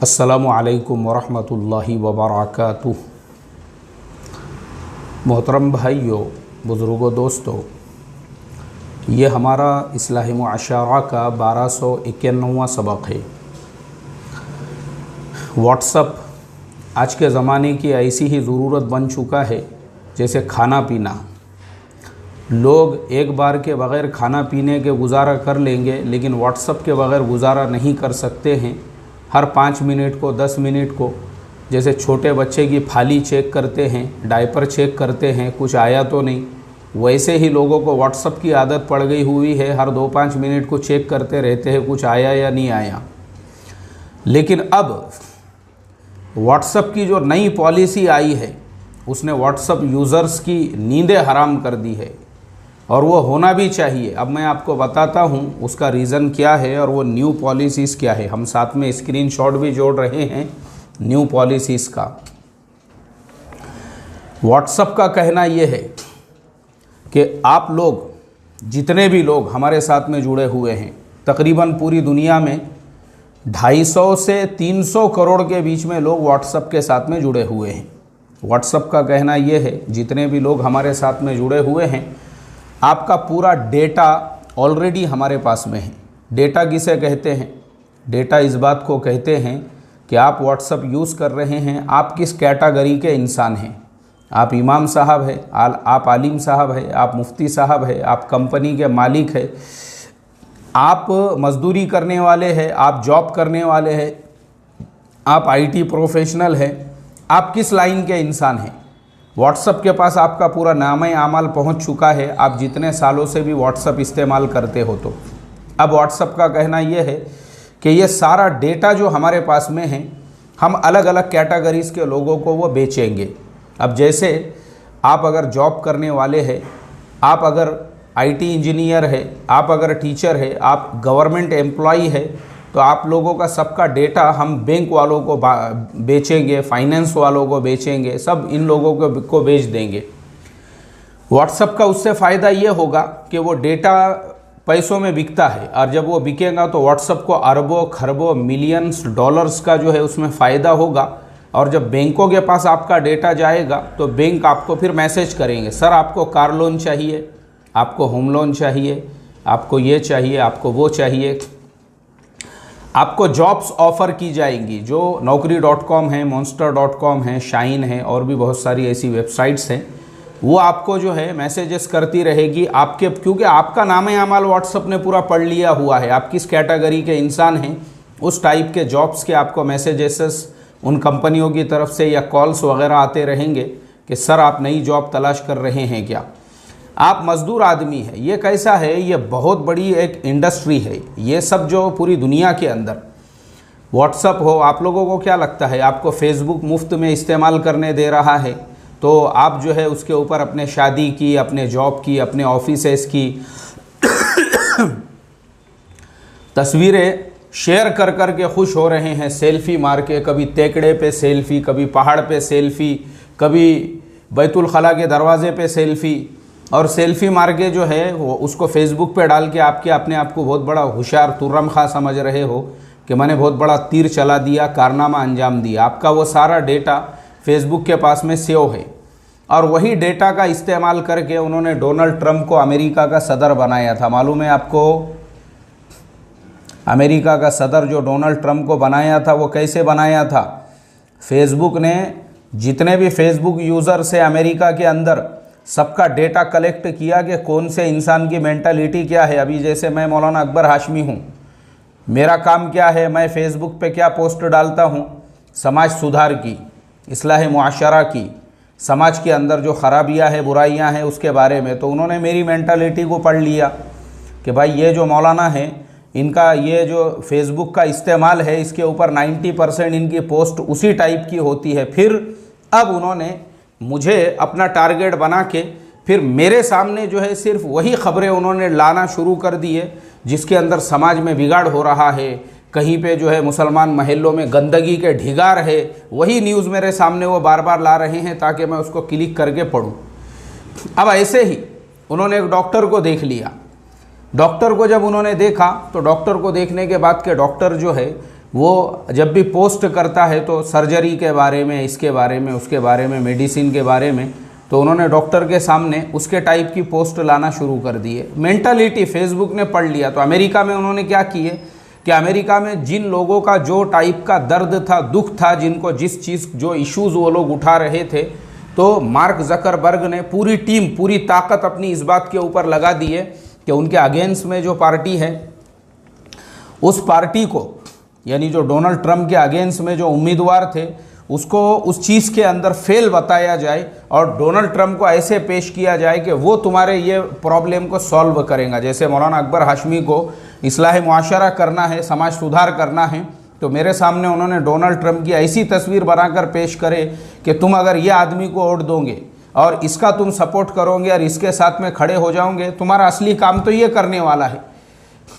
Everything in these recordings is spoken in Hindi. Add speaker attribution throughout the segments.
Speaker 1: अस्सलामु अलैकुम वरहमतुल्लाहि वबरकातुह। मोहतरम भाइयों, बुज़ुर्गों, दोस्तों, ये हमारा इस्लाही मुआशरा का 1291वां सबक है। व्हाट्सअप आज के ज़माने की ऐसी ही ज़रूरत बन चुका है जैसे खाना पीना। लोग एक बार के बग़ैर खाना पीने के गुजारा कर लेंगे, लेकिन व्हाट्सअप के बग़ैर गुजारा नहीं कर सकते हैं। हर 5 मिनट को 10 मिनट को जैसे छोटे बच्चे की फाली चेक करते हैं, डायपर चेक करते हैं, कुछ आया तो नहीं, वैसे ही लोगों को व्हाट्सअप की आदत पड़ गई हुई है। हर 2-5 मिनट को चेक करते रहते हैं कुछ आया या नहीं आया। लेकिन अब व्हाट्सअप की जो नई पॉलिसी आई है उसने व्हाट्सअप यूज़र्स की नींदें हराम कर दी है, और वो होना भी चाहिए। अब मैं आपको बताता हूँ उसका रीज़न क्या है और वो न्यू पॉलिसीज़ क्या है। हम साथ में स्क्रीनशॉट भी जोड़ रहे हैं न्यू पॉलिसीज़ का। व्हाट्सएप का कहना ये है कि आप लोग जितने भी लोग हमारे साथ में जुड़े हुए हैं, तकरीबन पूरी दुनिया में 250 से 300 करोड़ के बीच में लोग व्हाट्सएप के साथ में जुड़े हुए हैं। व्हाट्सएप का कहना ये है, जितने भी लोग हमारे साथ में जुड़े हुए हैं, आपका पूरा डेटा ऑलरेडी हमारे पास में है। डेटा किसे कहते हैं? डेटा इस बात को कहते हैं कि आप व्हाट्सएप यूज़ कर रहे हैं, आप किस कैटेगरी के इंसान हैं। आप इमाम साहब हैं, आप आलिम साहब हैं, आप मुफ्ती साहब हैं, आप कंपनी के मालिक हैं, आप मजदूरी करने वाले हैं, आप जॉब करने वाले हैं, आप आईटी प्रोफेशनल हैं, आप किस लाइन के इंसान हैं। व्हाट्सएप के पास आपका पूरा नाम आमाल पहुंच चुका है। आप जितने सालों से भी व्हाट्सएप इस्तेमाल करते हो, तो अब व्हाट्सएप का कहना यह है कि ये सारा डेटा जो हमारे पास में है, हम अलग अलग कैटेगरीज़ के लोगों को वो बेचेंगे। अब जैसे आप अगर जॉब करने वाले हैं, आप अगर आईटी इंजीनियर है, आप अगर टीचर है, आप गवर्नमेंट एम्प्लॉई है, तो आप लोगों का सबका डेटा हम बैंक वालों को बेचेंगे, फाइनेंस वालों को बेचेंगे, सब इन लोगों को बेच देंगे। व्हाट्सएप का उससे फ़ायदा ये होगा कि वो डेटा पैसों में बिकता है, और जब वो बिकेगा तो व्हाट्सएप को अरबों खरबों मिलियंस डॉलर्स का जो है उसमें फ़ायदा होगा। और जब बैंकों के पास आपका डेटा जाएगा तो बैंक आपको फिर मैसेज करेंगे, सर आपको कार लोन चाहिए, आपको होम लोन चाहिए, आपको ये चाहिए, आपको वो चाहिए। आपको जॉब्स ऑफ़र की जाएंगी, जो naukri.com है, monster.com है, शाइन है, और भी बहुत सारी ऐसी वेबसाइट्स हैं। वो आपको जो है मैसेजेस करती रहेगी आपके, क्योंकि आपका नाम आमाल व्हाट्सएप ने पूरा पढ़ लिया हुआ है। आप किस कैटेगरी के इंसान हैं, उस टाइप के जॉब्स के आपको मैसेजेस उन कंपनियों की तरफ से या कॉल्स वगैरह आते रहेंगे कि सर आप नई जॉब तलाश कर रहे हैं क्या, आप मज़दूर आदमी है। ये कैसा है, ये बहुत बड़ी एक इंडस्ट्री है। ये सब जो पूरी दुनिया के अंदर व्हाट्सएप हो, आप लोगों को क्या लगता है आपको फेसबुक मुफ्त में इस्तेमाल करने दे रहा है, तो आप जो है उसके ऊपर अपने शादी की, अपने जॉब की, अपने ऑफिसेस की तस्वीरें शेयर कर कर के खुश हो रहे हैं, सेल्फ़ी मार के, कभी तेकड़े पे सेल्फ़ी, कभी पहाड़ पे सेल्फ़ी, कभी बैतुल खला के दरवाजे पे सेल्फ़ी, और सेल्फ़ी मार के जो है वो उसको फेसबुक पे डाल के आपके अपने आप को बहुत बड़ा होशियार तुर्रम खा समझ रहे हो कि मैंने बहुत बड़ा तीर चला दिया, कारनामा अंजाम दिया। आपका वो सारा डेटा फेसबुक के पास में सेव है, और वही डेटा का इस्तेमाल करके उन्होंने डोनाल्ड ट्रंप को अमेरिका का सदर बनाया था। मालूम है आपको, अमेरिका का सदर जो डोनाल्ड ट्रंप को बनाया था वो कैसे बनाया था? फेसबुक ने जितने भी फेसबुक यूज़र्स है अमेरिका के अंदर, सबका डेटा कलेक्ट किया कि कौन से इंसान की मेंटालिटी क्या है। अभी जैसे मैं मौलाना अकबर हाशमी हूँ, मेरा काम क्या है, मैं फ़ेसबुक पे क्या पोस्ट डालता हूँ, समाज सुधार की, इस्लाह मुआशरा की, समाज के अंदर जो ख़राबियाँ हैं, बुराइयाँ हैं, उसके बारे में। तो उन्होंने मेरी मेंटालिटी को पढ़ लिया कि भाई ये जो मौलाना हैं, इनका ये जो फेसबुक का इस्तेमाल है, इसके ऊपर 90% इनकी पोस्ट उसी टाइप की होती है। फिर अब उन्होंने मुझे अपना टारगेट बना के फिर मेरे सामने जो है सिर्फ वही ख़बरें उन्होंने लाना शुरू कर दी है जिसके अंदर समाज में बिगाड़ हो रहा है, कहीं पे जो है मुसलमान महल्लों में गंदगी के ढिगार है, वही न्यूज़ मेरे सामने वो बार बार ला रहे हैं ताकि मैं उसको क्लिक करके पढूं। अब ऐसे ही उन्होंने एक डॉक्टर को देख लिया। डॉक्टर को जब उन्होंने देखा तो डॉक्टर को देखने के बाद के डॉक्टर जो है वो जब भी पोस्ट करता है तो सर्जरी के बारे में, इसके बारे में, उसके बारे में, मेडिसिन के बारे में, तो उन्होंने डॉक्टर के सामने उसके टाइप की पोस्ट लाना शुरू कर दी है। मेंटालिटी फेसबुक ने पढ़ लिया। तो अमेरिका में उन्होंने क्या किए कि अमेरिका में जिन लोगों का जो टाइप का दर्द था, दुख था, जिनको जिस चीज़ जो इश्यूज़ वो लोग उठा रहे थे, तो मार्क जकरबर्ग ने पूरी टीम, पूरी ताकत अपनी इस बात के ऊपर लगा दी है कि उनके अगेंस्ट में जो पार्टी है, उस पार्टी को, यानी जो डोनाल्ड ट्रंप के अगेंस्ट में जो उम्मीदवार थे, उसको उस चीज़ के अंदर फेल बताया जाए और डोनाल्ड ट्रंप को ऐसे पेश किया जाए कि वो तुम्हारे ये प्रॉब्लम को सॉल्व करेगा। जैसे मौलाना अकबर हाशमी को इस्लाह मुआशरा करना है, समाज सुधार करना है, तो मेरे सामने उन्होंने डोनाल्ड ट्रंप की ऐसी तस्वीर बनाकर पेश करे कि तुम अगर ये आदमी को वोट दोगे और इसका तुम सपोर्ट करोगे और इसके साथ में खड़े हो जाओगे, तुम्हारा असली काम तो ये करने वाला है,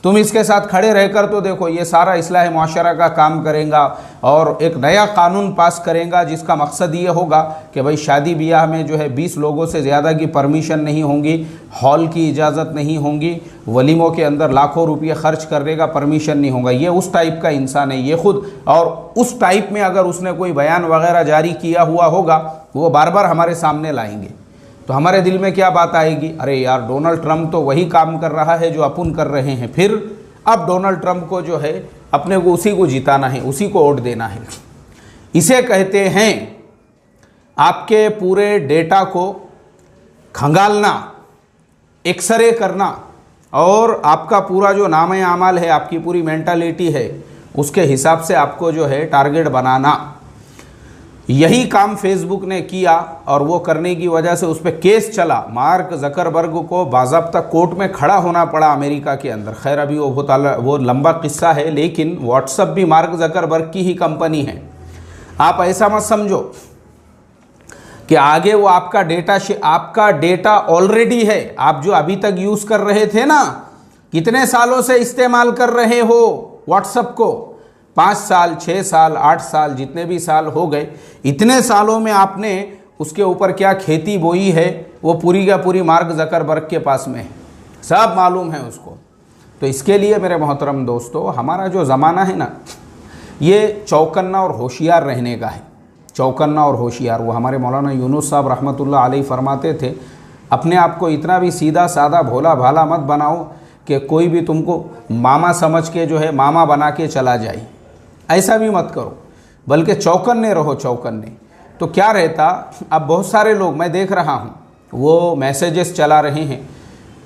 Speaker 1: तुम इसके साथ खड़े रहकर तो देखो, ये सारा इस्लाह मुआशरा का काम करेगा और एक नया कानून पास करेगा जिसका मकसद ये होगा कि भाई शादी ब्याह में जो है 20 लोगों से ज़्यादा की परमिशन नहीं होंगी, हॉल की इजाज़त नहीं होंगी, वलीमों के अंदर लाखों रुपये खर्च करने का परमिशन नहीं होगा। ये उस टाइप का इंसान है ये खुद, और उस टाइप में अगर उसने कोई बयान वगैरह जारी किया हुआ होगा, वो बार बार हमारे सामने लाएंगे। तो हमारे दिल में क्या बात आएगी, अरे यार डोनाल्ड ट्रंप तो वही काम कर रहा है जो अपन कर रहे हैं, फिर अब डोनाल्ड ट्रंप को जो है अपने को उसी को जिताना है, उसी को वोट देना है। इसे कहते हैं आपके पूरे डेटा को खंगालना, एक्सरे करना और आपका पूरा जो नाम आमाल है, आपकी पूरी मेंटालिटी है, उसके हिसाब से आपको जो है टारगेट बनाना। यही काम फेसबुक ने किया और वो करने की वजह से उस पर केस चला। मार्क जकरबर्ग को बाज़ाब्ता कोर्ट में खड़ा होना पड़ा अमेरिका के अंदर। खैर अभी वो लंबा किस्सा है, लेकिन व्हाट्सएप भी मार्क जकरबर्ग की ही कंपनी है। आप ऐसा मत समझो कि आगे वो आपका डेटा ऑलरेडी है। आप जो अभी तक यूज़ कर रहे थे ना, कितने सालों से इस्तेमाल कर रहे हो व्हाट्सएप को, 5 साल, 6 साल, 8 साल, जितने भी साल हो गए, इतने सालों में आपने उसके ऊपर क्या खेती बोई है, वो पूरी का पूरी मार्क जकरबर्ग के पास में है, सब मालूम है उसको। तो इसके लिए मेरे मोहतरम दोस्तों, हमारा जो ज़माना है ना, ये चौकन्ना और होशियार रहने का है। चौकन्ना और होशियार, वो हमारे मौलाना यूनुस साहब रहमतुल्लाह अलैह फरमाते थे, अपने आप को इतना भी सीधा सादा भोला भाला मत बनाओ कि कोई भी तुमको मामा समझ के जो है मामा बना के चला जाए। ऐसा भी मत करो, बल्कि चौकन्ने रहो, चौकन्ने। तो क्या रहता, अब बहुत सारे लोग मैं देख रहा हूँ वो मैसेजेस चला रहे हैं,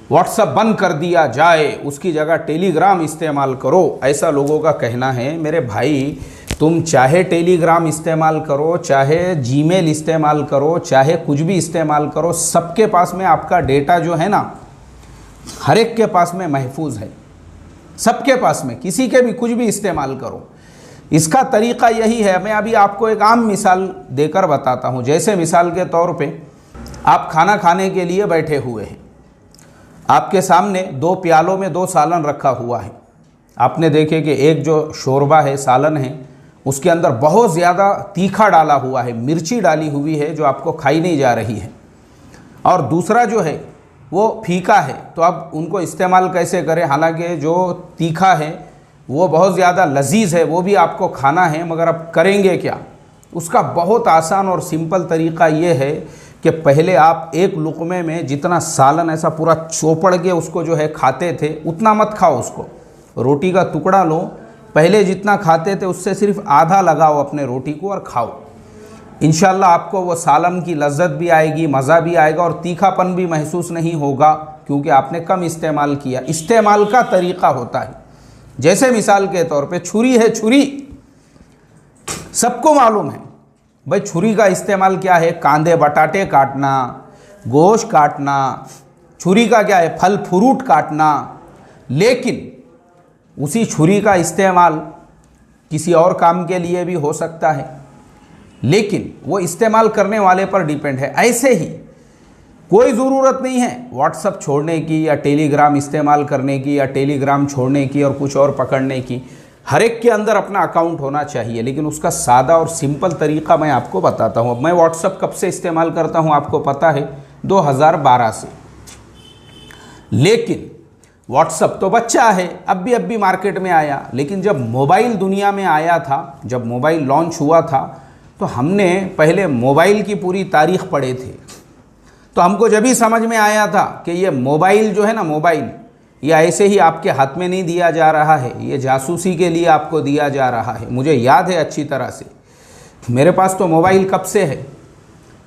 Speaker 1: व्हाट्सएप बंद कर दिया जाए, उसकी जगह टेलीग्राम इस्तेमाल करो, ऐसा लोगों का कहना है। मेरे भाई, तुम चाहे टेलीग्राम इस्तेमाल करो, चाहे जीमेल इस्तेमाल करो, चाहे कुछ भी इस्तेमाल करो, सबके पास में आपका डेटा जो है ना, हर एक के पास में महफूज है, सबके पास में, किसी के भी कुछ भी इस्तेमाल करो। इसका तरीक़ा यही है। मैं अभी आपको एक आम मिसाल देकर बताता हूँ। जैसे मिसाल के तौर पे आप खाना खाने के लिए बैठे हुए हैं, आपके सामने 2 प्यालों में 2 सालन रखा हुआ है। आपने देखे कि एक जो शोरबा है, सालन है, उसके अंदर बहुत ज़्यादा तीखा डाला हुआ है, मिर्ची डाली हुई है जो आपको खाई नहीं जा रही है, और दूसरा जो है वो फीका है। तो अब उनको इस्तेमाल कैसे करें, हालांकि जो तीखा है वो बहुत ज़्यादा लजीज है, वो भी आपको खाना है, मगर अब करेंगे क्या। उसका बहुत आसान और सिंपल तरीक़ा ये है कि पहले आप एक लुक़मे में जितना सालन ऐसा पूरा चौपड़ के उसको जो है खाते थे, उतना मत खाओ उसको। रोटी का टुकड़ा लो, पहले जितना खाते थे उससे सिर्फ आधा लगाओ अपने रोटी को और खाओ। इंशाल्लाह आपको वो सालन की लज्जत भी आएगी, मज़ा भी आएगा और तीखापन भी महसूस नहीं होगा, क्योंकि आपने कम इस्तेमाल किया। इस्तेमाल का तरीक़ा होता है। जैसे मिसाल के तौर पे छुरी है, छुरी सबको मालूम है भाई, छुरी का इस्तेमाल क्या है, कांदे बटाटे काटना, गोश्त काटना, छुरी का क्या है, फल फ्रूट काटना। लेकिन उसी छुरी का इस्तेमाल किसी और काम के लिए भी हो सकता है, लेकिन वो इस्तेमाल करने वाले पर डिपेंड है। ऐसे ही कोई ज़रूरत नहीं है व्हाट्सएप छोड़ने की या टेलीग्राम इस्तेमाल करने की या टेलीग्राम छोड़ने की और कुछ और पकड़ने की। हर एक के अंदर अपना अकाउंट होना चाहिए, लेकिन उसका सादा और सिंपल तरीक़ा मैं आपको बताता हूँ। अब मैं व्हाट्सएप कब से इस्तेमाल करता हूँ आपको पता है, 2012 से। लेकिन व्हाट्सअप तो बच्चा है, अब भी मार्केट में आया, लेकिन जब मोबाइल दुनिया में आया था, जब मोबाइल लॉन्च हुआ था, तो हमने पहले मोबाइल की पूरी तारीख पढ़े थे। तो हमको जब ही समझ में आया था कि ये मोबाइल जो है ना, मोबाइल ये ऐसे ही आपके हाथ में नहीं दिया जा रहा है, ये जासूसी के लिए आपको दिया जा रहा है। मुझे याद है अच्छी तरह से, मेरे पास तो मोबाइल कब से है,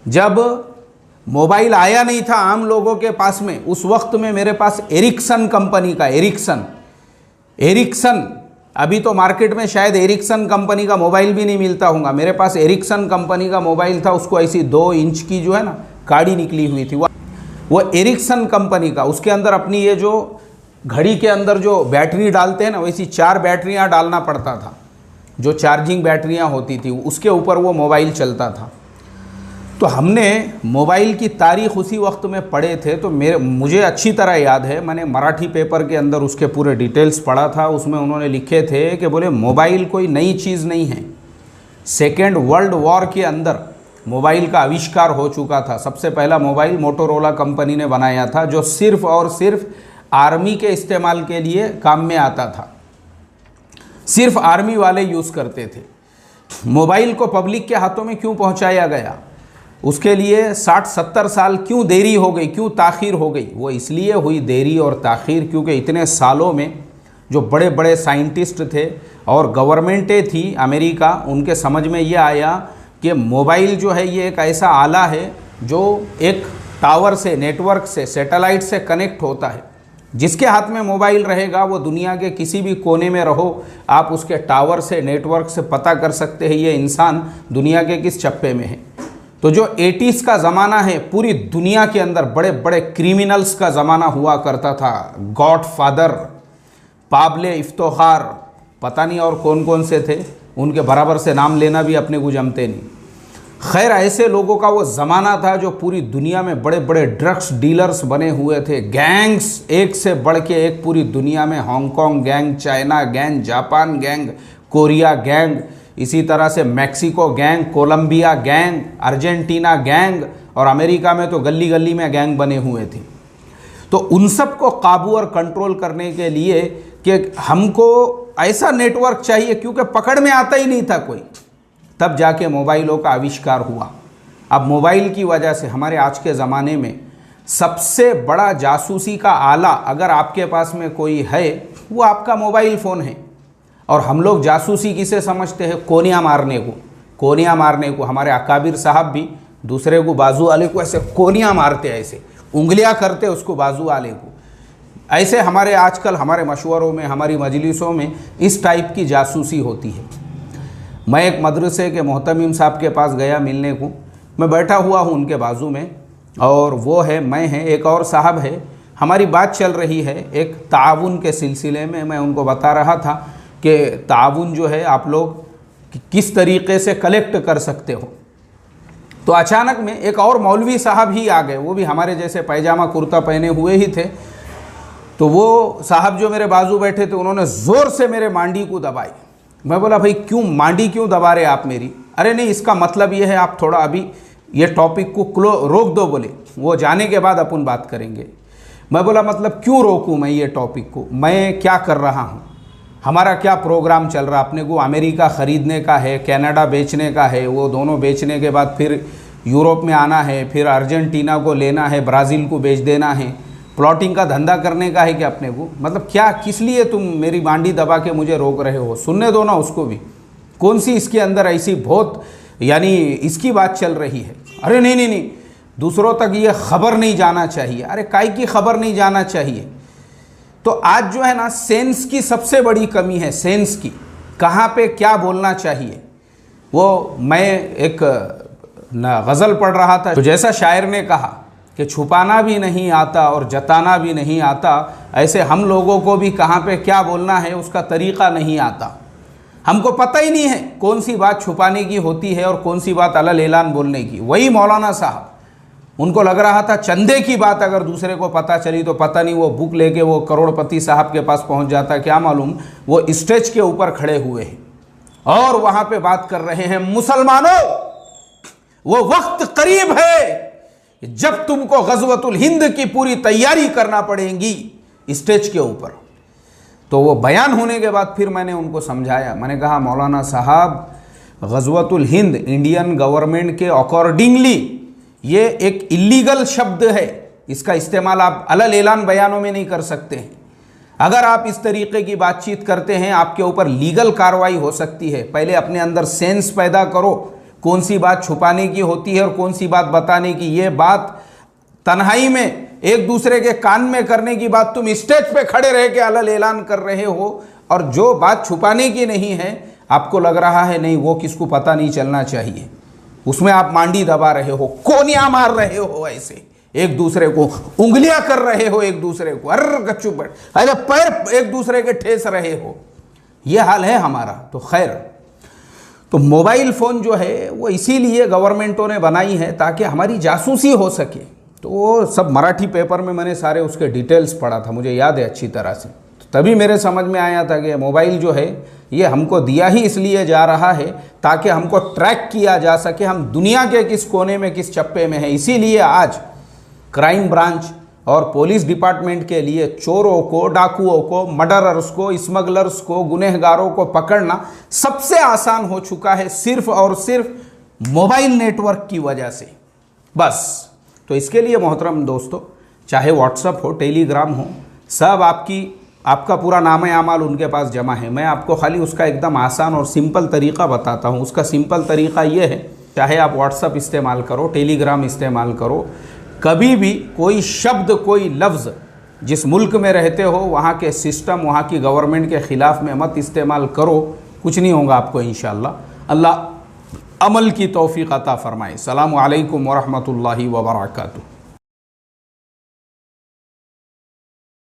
Speaker 1: जब मोबाइल आया नहीं था आम लोगों के पास में, उस वक्त में मेरे पास एरिक्सन कंपनी का, एरिक्सन अभी तो मार्केट में शायद एरिक्सन कंपनी का मोबाइल भी नहीं मिलता होगा, मेरे पास एरिक्सन कंपनी का मोबाइल था। उसको ऐसी 2 इंच की जो है ना काड़ी निकली हुई थी, वो एरिक्सन कंपनी का। उसके अंदर अपनी ये जो घड़ी के अंदर जो बैटरी डालते हैं ना, वैसी 4 बैटरियाँ डालना पड़ता था, जो चार्जिंग बैटरियाँ होती थी, उसके ऊपर वो मोबाइल चलता था। तो हमने मोबाइल की तारीख उसी वक्त में पढ़े थे। तो मुझे अच्छी तरह याद है, मैंने मराठी पेपर के अंदर उसके पूरे डिटेल्स पढ़ा था। उसमें उन्होंने लिखे थे कि बोले मोबाइल कोई नई चीज़ नहीं है, सेकेंड वर्ल्ड वॉर के अंदर मोबाइल का आविष्कार हो चुका था। सबसे पहला मोबाइल मोटोरोला कंपनी ने बनाया था, जो सिर्फ और सिर्फ आर्मी के इस्तेमाल के लिए काम में आता था, सिर्फ आर्मी वाले यूज़ करते थे। मोबाइल को पब्लिक के हाथों में क्यों पहुंचाया गया, उसके लिए 60-70 साल क्यों देरी हो गई, क्यों ताख़ीर हो गई? वो इसलिए हुई देरी और ताख़ीर क्योंकि इतने सालों में जो बड़े बड़े साइंटिस्ट थे और गवर्नमेंटें थी अमेरिका, उनके समझ में ये आया कि मोबाइल जो है ये एक ऐसा आला है जो एक टावर से, नेटवर्क से, सैटेलाइट से कनेक्ट होता है। जिसके हाथ में मोबाइल रहेगा वो दुनिया के किसी भी कोने में रहो, आप उसके टावर से, नेटवर्क से पता कर सकते हैं ये इंसान दुनिया के किस चप्पे में है। तो जो 80s का ज़माना है, पूरी दुनिया के अंदर बड़े बड़े क्रिमिनल्स का ज़माना हुआ करता था। गॉडफादर, पाब्ले इफ्तिखार, पता नहीं और कौन कौन से थे, उनके बराबर से नाम लेना भी अपने को जमते नहीं। खैर, ऐसे लोगों का वो ज़माना था जो पूरी दुनिया में बड़े बड़े ड्रग्स डीलर्स बने हुए थे। गैंग्स एक से बढ़ के एक पूरी दुनिया में, Hong Kong gang, China gang, Japan gang, Korea gang, इसी तरह से Mexico gang, Colombia gang, Argentina gang, और अमेरिका में तो गली गली में गैंग बने हुए थे। तो उन सब को काबू और कंट्रोल करने के लिए कि हमको ऐसा नेटवर्क चाहिए, क्योंकि पकड़ में आता ही नहीं था कोई, तब जाके मोबाइलों का आविष्कार हुआ। अब मोबाइल की वजह से हमारे आज के ज़माने में सबसे बड़ा जासूसी का आला अगर आपके पास में कोई है, वो आपका मोबाइल फ़ोन है। और हम लोग जासूसी किसे समझते हैं? कोनिया मारने को, कोनिया मारने को। हमारे अकाबिर साहब भी दूसरे को, बाजू वाले को ऐसे कोनिया मारते, ऐसे उंगलियां करते उसको, बाजू वाले को। ऐसे हमारे आजकल हमारे मशवरों में, हमारी मजलिसों में इस टाइप की जासूसी होती है। मैं एक मदरसे के मोहतमिम साहब के पास गया मिलने को, मैं बैठा हुआ हूँ उनके बाजू में, और वो है, मैं है, एक और साहब है। हमारी बात चल रही है एक ताउन के सिलसिले में। मैं उनको बता रहा था कि ताउन जो है आप लोग किस तरीक़े से कलेक्ट कर सकते हो। तो अचानक में एक और मौलवी साहब ही आ गए, वो भी हमारे जैसे पैजामा कुर्ता पहने हुए ही थे। तो वो साहब जो मेरे बाजू बैठे थे, उन्होंने ज़ोर से मेरे मांडी को दबाई। मैं बोला, भाई क्यों मांडी क्यों दबा रहे आप मेरी? अरे नहीं, इसका मतलब ये है आप थोड़ा अभी ये टॉपिक को रोक दो, बोले वो जाने के बाद अपन बात करेंगे। मैं बोला, मतलब क्यों रोकूं मैं ये टॉपिक को? मैं क्या कर रहा हूँ, हमारा क्या प्रोग्राम चल रहा? अपने को अमेरिका ख़रीदने का है, कनाडा बेचने का है, वो दोनों बेचने के बाद फिर यूरोप में आना है, फिर अर्जेंटीना को लेना है, ब्राज़ील को बेच देना है, प्लॉटिंग का धंधा करने का है कि अपने को? मतलब क्या, किस लिए तुम मेरी बांडी दबा के मुझे रोक रहे हो? सुनने दो ना उसको भी, कौन सी इसके अंदर ऐसी बहुत यानी इसकी बात चल रही है। अरे नहीं नहीं नहीं, दूसरों तक ये खबर नहीं जाना चाहिए। अरे काय की खबर नहीं जाना चाहिए? तो आज जो है ना, सेंस की सबसे बड़ी कमी है, सेंस की, कहाँ पे क्या बोलना चाहिए। वो मैं एक गज़ल पढ़ रहा था, तो जैसा शायर ने कहा कि छुपाना भी नहीं आता और जताना भी नहीं आता, ऐसे हम लोगों को भी कहाँ पे क्या बोलना है उसका तरीक़ा नहीं आता। हमको पता ही नहीं है कौन सी बात छुपाने की होती है और कौन सी बात अलल ऐलान बोलने की। वही मौलाना साहब, उनको लग रहा था चंदे की बात अगर दूसरे को पता चली तो पता नहीं वो बुक लेके वो करोड़पति साहब के पास पहुंच जाता, क्या मालूम वो स्टेज के ऊपर खड़े हुए हैं और वहां पे बात कर रहे हैं, मुसलमानों वो वक्त करीब है जब तुमको गज़वतुल हिंद की पूरी तैयारी करना पड़ेगी। स्टेज के ऊपर। तो वो बयान होने के बाद फिर मैंने उनको समझाया, मैंने कहा मौलाना साहब, ग़ज़वतुल हिंद इंडियन गवर्नमेंट के अकॉर्डिंगली ये एक इलीगल शब्द है, इसका इस्तेमाल आप अलल ऐलान बयानों में नहीं कर सकते हैं। अगर आप इस तरीके की बातचीत करते हैं आपके ऊपर लीगल कार्रवाई हो सकती है। पहले अपने अंदर सेंस पैदा करो, कौन सी बात छुपाने की होती है और कौन सी बात बताने की। ये बात तन्हाई में एक दूसरे के कान में करने की बात तुम स्टेज पे खड़े रह के अलल ऐलान कर रहे हो, और जो बात छुपाने की नहीं है आपको लग रहा है नहीं वो किसको पता नहीं चलना चाहिए, उसमें आप मांडी दबा रहे हो, कोनियां मार रहे हो, ऐसे एक दूसरे को उंगलियां कर रहे हो, एक दूसरे को गच्चू पर अरे पैर एक दूसरे के ठेस रहे हो। ये हाल है हमारा। तो खैर, तो मोबाइल फ़ोन जो है वो इसीलिए गवर्नमेंटों ने बनाई है ताकि हमारी जासूसी हो सके। तो वो सब मराठी पेपर में मैंने सारे उसके डिटेल्स पढ़ा था, मुझे याद है अच्छी तरह से। तो तभी मेरे समझ में आया था कि मोबाइल जो है ये हमको दिया ही इसलिए जा रहा है ताकि हमको ट्रैक किया जा सके हम दुनिया के किस कोने में किस चप्पे में हैं। इसीलिए आज क्राइम ब्रांच और पुलिस डिपार्टमेंट के लिए चोरों को, डाकुओं को, मर्डरर्स को, स्मगलर्स को, गुनहगारों को पकड़ना सबसे आसान हो चुका है, सिर्फ और सिर्फ मोबाइल नेटवर्क की वजह से बस। तो इसके लिए मोहतरम दोस्तों, चाहे व्हाट्सअप हो, टेलीग्राम हो, सब आपका पूरा नाम आमाल उनके पास जमा है। मैं आपको खाली उसका एकदम आसान और सिंपल तरीक़ा बताता हूँ। उसका सिंपल तरीक़ा ये है, चाहे आप व्हाट्सअप इस्तेमाल करो, टेलीग्राम इस्तेमाल करो, कभी भी कोई शब्द, कोई लफ्ज़ जिस मुल्क में रहते हो वहाँ के सिस्टम, वहाँ की गवर्नमेंट के ख़िलाफ़ में मत इस्तेमाल करो, कुछ नहीं होगा आपको इंशाअल्लाह। अल्लाह अमल की तौफ़ीक़ अता फ़रमाए। अस्सलामु अलैकुम व रहमतुल्लाहि व बरकातुहू।